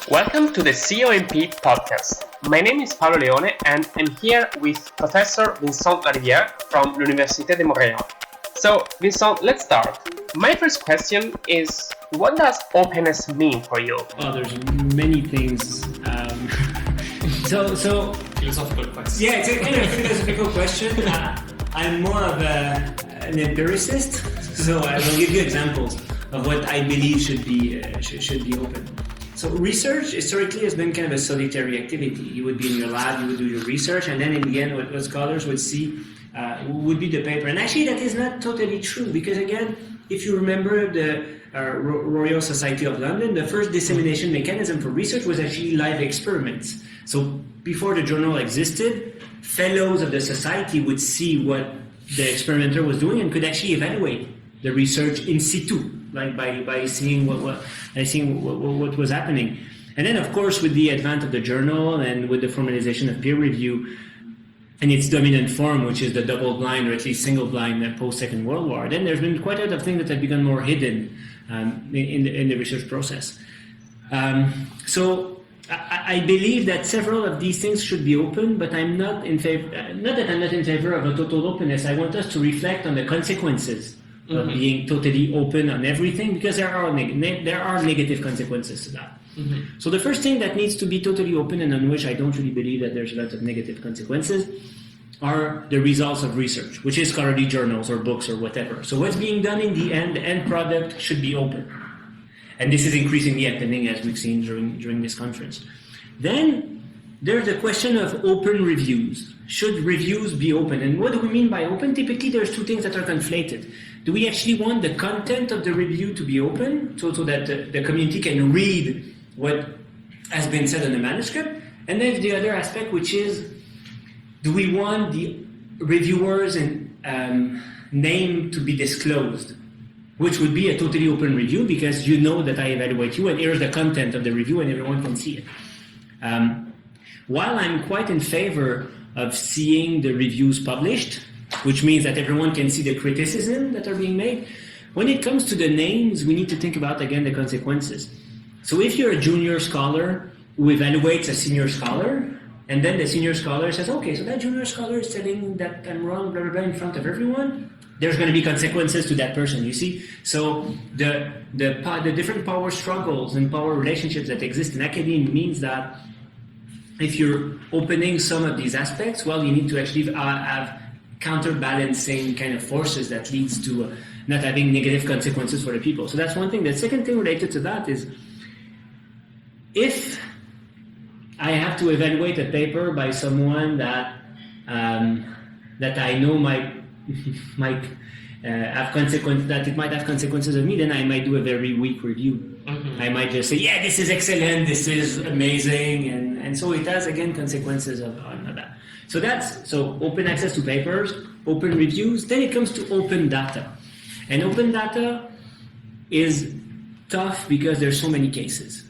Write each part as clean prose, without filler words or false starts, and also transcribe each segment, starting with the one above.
Welcome to the CONP podcast. My name is Paolo Leone and I'm here with Professor Vincent Lariviere from University of Montreal. So, Vincent, let's start. My first question is, what does openness mean for you? Oh, there's many things. Philosophical question. Yeah, it's a kind of philosophical question. I'm more of an empiricist, so I will give you examples of what I believe should be open. So research historically has been kind of a solitary activity. You would be in your lab, you would do your research, and then in the end what scholars would see would be the paper. And actually that is not totally true, because again, if you remember the Royal Society of London, the first dissemination mechanism for research was actually live experiments. So before the journal existed, fellows of the society would see what the experimenter was doing and could actually evaluate the research in situ, like by seeing what was happening. And then, of course, with the advent of the journal and with the formalization of peer review and its dominant form, which is the double-blind or at least single-blind post-Second World War, then there's been quite a lot of things that have become more hidden in the research process. So I believe that several of these things should be open, but I'm not in favor. Not that I'm not in favor of a total openness. I want us to reflect on the consequences of being totally open on everything, because there are negative consequences to that. So the first thing that needs to be totally open, and on which I don't really believe that there's a lot of negative consequences, are the results of research, which is scholarly journals or books or whatever. So what's being done in the end product should be open. And this is increasingly happening, as we've seen during this conference. Then there's the question of open reviews. Should reviews be open? And what do we mean by open? Typically, there's two things that are conflated. Do we actually want the content of the review to be open, so that the community can read what has been said in the manuscript? And then the other aspect, which is, do we want the reviewer's name to be disclosed? Which would be a totally open review, because you know that I evaluate you, and here's the content of the review, and everyone can see it. While I'm quite in favor of seeing the reviews published, which means that everyone can see the criticism that are being made, when it comes to the names, we need to think about, again, the consequences. So if you're a junior scholar who evaluates a senior scholar, and then the senior scholar says, okay, so that junior scholar is telling that I'm wrong, blah, blah, blah, in front of everyone, there's going to be consequences to that person, you see? So the different power struggles and power relationships that exist in academia means that if you're opening some of these aspects, well, you need to actually have counterbalancing kind of forces that leads to not having negative consequences for the people. So that's one thing. The second thing related to that is, if I have to evaluate a paper by someone that I know might have consequences, that it might have consequences on me, then I might do a very weak review. I might just say, yeah, this is excellent, this is amazing, and so it has, again, consequences on that. So open access to papers, open reviews. Then it comes to open data. And open data is tough because there's so many cases.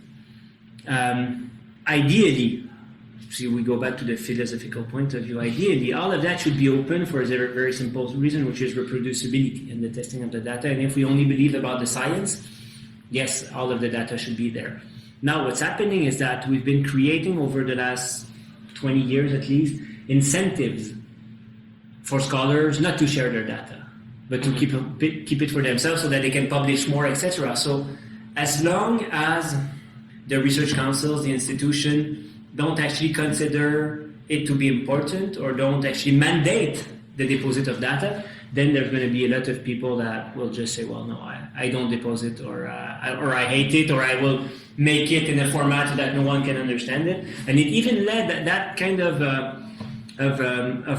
Ideally, see, we go back to the philosophical point of view, ideally, all of that should be open for a very simple reason, which is reproducibility and the testing of the data. And if we only believe about the science, yes, all of the data should be there. Now, what's happening is that we've been creating over the last 20 years at least incentives for scholars not to share their data, but to keep it for themselves so that they can publish more, etc. So as long as the research councils, the institution, don't actually consider it to be important or don't actually mandate the deposit of data, then there's going to be a lot of people that will just say, well, no, I don't deposit, or I hate it, or I will make it in a format that no one can understand it. And it even led that kind of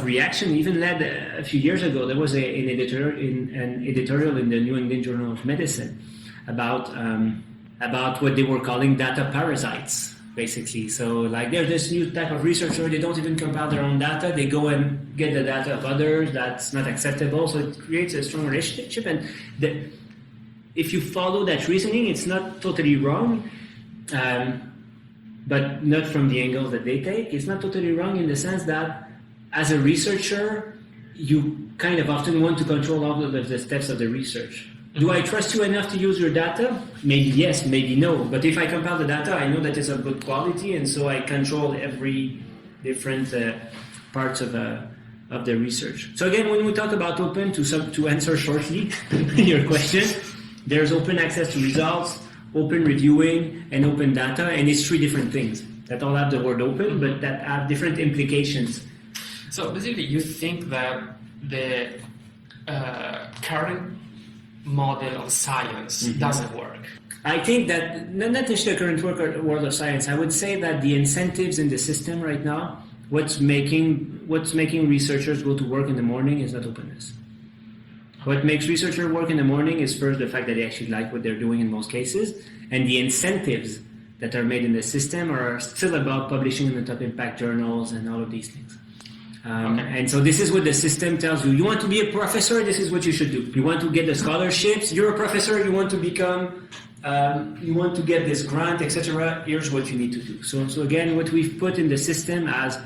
reaction even led a few years ago. There was an editorial in the New England Journal of Medicine about what they were calling data parasites, basically. So like, there's this new type of researcher, they don't even compile their own data, they go and get the data of others. That's not acceptable. So it creates a strong relationship, and if you follow that reasoning, it's not totally wrong, but not from the angles that they take. It's not totally wrong in the sense that as a researcher, you kind of often want to control all of the steps of the research. Do I trust you enough to use your data? Maybe yes, maybe no. But if I compile the data, I know that it's of good quality, and so I control every different parts of the research. So again, when we talk about open, to answer shortly your question, there's open access to results, open reviewing, and open data, and it's three different things that all have the word open, but that have different implications. So basically, you think that the current model of science doesn't work? I think that, not necessarily the current world of science, I would say that the incentives in the system right now, what's making researchers go to work in the morning is not openness. What makes researchers work in the morning is first the fact that they actually like what they're doing in most cases, and the incentives that are made in the system are still about publishing in the top impact journals and all of these things. And so this is what the system tells you. You want to be a professor, this is what you should do. You want to get the scholarships, you're a professor, you want to become, you want to get this grant, etc. Here's what you need to do. So again, what we've put in the system as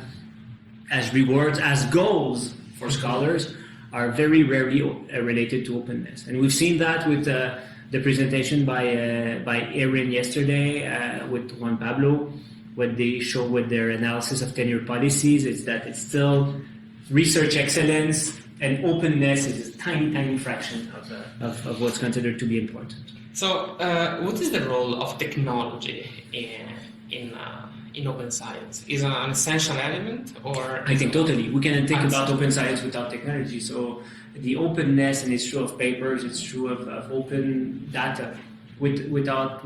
rewards, as goals for scholars are very rarely related to openness. And we've seen that with the presentation by Erin yesterday with Juan Pablo. What they show with their analysis of tenure policies is that it's still research excellence and openness is a tiny, tiny fraction of what's considered to be important. So, what is the role of technology in open science? Is it an essential element, or? I think totally. We cannot think about open science without technology. So, the openness, and it's true of papers, it's true of open data. Without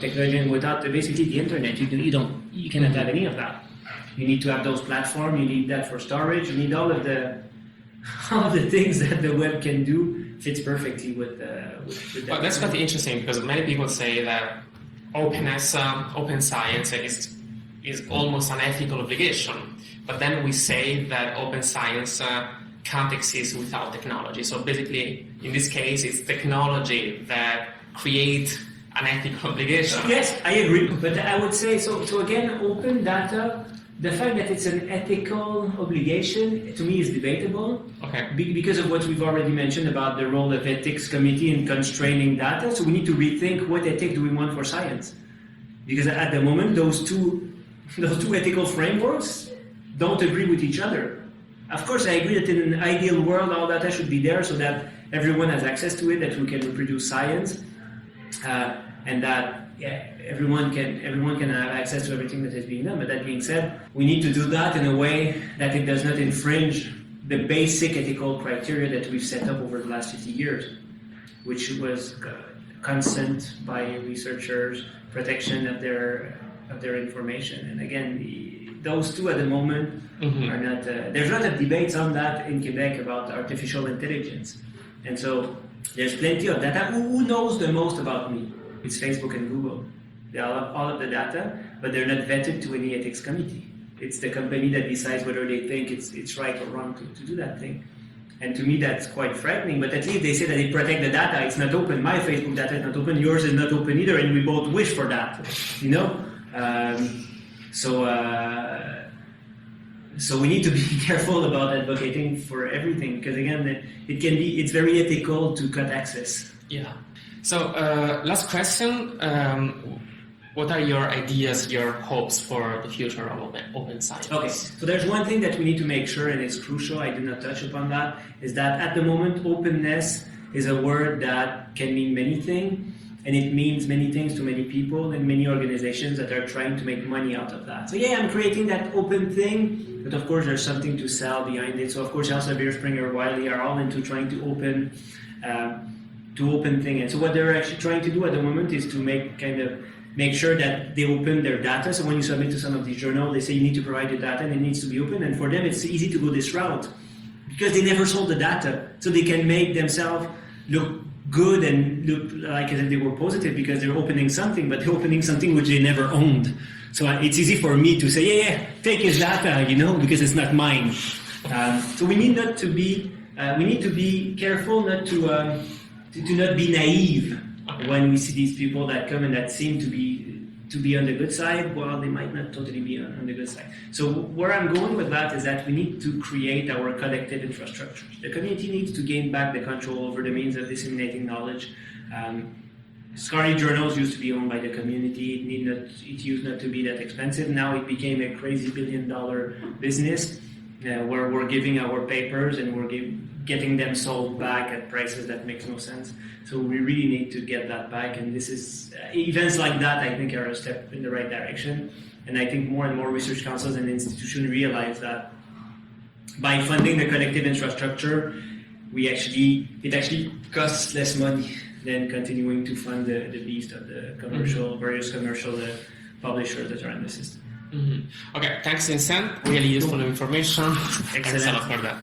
technology and without basically the internet, you cannot have any of that. You need to have those platforms. You need that for storage. You need all of the things that the web can do. Fits perfectly with that. Well, that's quite interesting because many people say that openness, open science is almost an ethical obligation. But then we say that open science can't exist without technology. So basically, in this case, it's technology that create an ethical obligation. Yes, I agree. But I would say, so again, open data, the fact that it's an ethical obligation, to me, is debatable. Okay. Because of what we've already mentioned about the role of ethics committee in constraining data. So we need to rethink what ethics do we want for science. Because at the moment, those two ethical frameworks don't agree with each other. Of course, I agree that in an ideal world, all data should be there so that everyone has access to it, that we can reproduce science. And that everyone can have access to everything that is being done. But that being said, we need to do that in a way that it does not infringe the basic ethical criteria that we've set up over the last 50 years, which was consent by researchers, protection of their information. And again, those two at the moment are not. There's a lot of debates on that in Quebec about artificial intelligence, and so. There's plenty of data. Who knows the most about me? It's Facebook and Google. They all have all of the data, but they're not vetted to any ethics committee. It's the company that decides whether they think it's right or wrong to do that thing. And to me, that's quite frightening. But at least they say that they protect the data. It's not open. My Facebook data is not open. Yours is not open either. And we both wish for that. You know? So we need to be careful about advocating for everything because again, it's very ethical to cut access. Yeah. So last question: what are your ideas, your hopes for the future of open science? Okay. So there's one thing that we need to make sure, and it's crucial. I did not touch upon that. Is that at the moment, openness is a word that can mean many things. And it means many things to many people and many organizations that are trying to make money out of that. So yeah, I'm creating that open thing, but of course there's something to sell behind it. So of course Elsevier, Springer, Wiley are all into trying to open thing. And so what they're actually trying to do at the moment is to make sure that they open their data. So when you submit to some of these journals, they say you need to provide the data and it needs to be open. And for them, it's easy to go this route because they never sold the data. So they can make themselves look good and look like as if they were positive because they're opening something, but they're opening something which they never owned. So it's easy for me to say, yeah, take his data, because it's not mine. So we need not to be, we need to be careful not to not be naive when we see these people that come and that seem to to be on the good side, while they might not totally be on the good side. So where I'm going with that is that we need to create our collective infrastructure. The community needs to gain back the control over the means of disseminating knowledge. Scholarly journals used to be owned by the community. It used not to be that expensive. Now it became a crazy billion-dollar business where we're giving our papers and we're getting them sold back at prices that makes no sense. So we really need to get that back. And this is events like that, I think, are a step in the right direction. And I think more and more research councils and institutions realize that by funding the collective infrastructure, it actually costs less money than continuing to fund the beast of the various commercial publishers that are in the system. Okay, thanks, Vincent. Really useful information. Excellent. Thanks a lot for that.